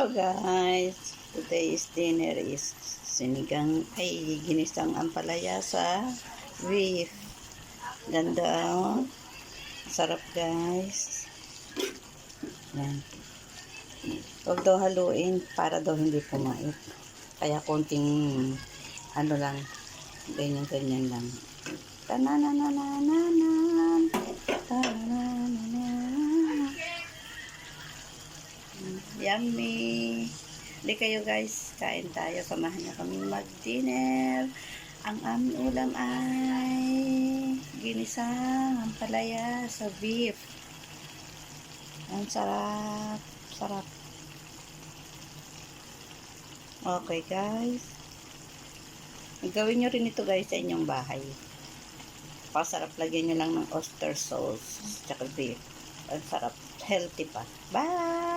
Hello guys, today's dinner is ginisang ampalaya sa beef. Ganda oh. Sarap guys. Yan. Huwag daw haluin para daw hindi pumait. Kaya konting ano lang, ganyan lang. Tanananananan. Tananananan. Yummy! Hindi kayo guys, kain tayo. Samahan niyo kami mag-dinner. Ang aming ulam ay ginisang ampalaya sa beef. Ang sarap. Sarap. Okay guys. Gawin nyo rin ito guys sa inyong bahay. Pasarap, lagyan nyo lang ng oyster sauce. Tsaka beef. Ang sarap. Healthy pa. Bye!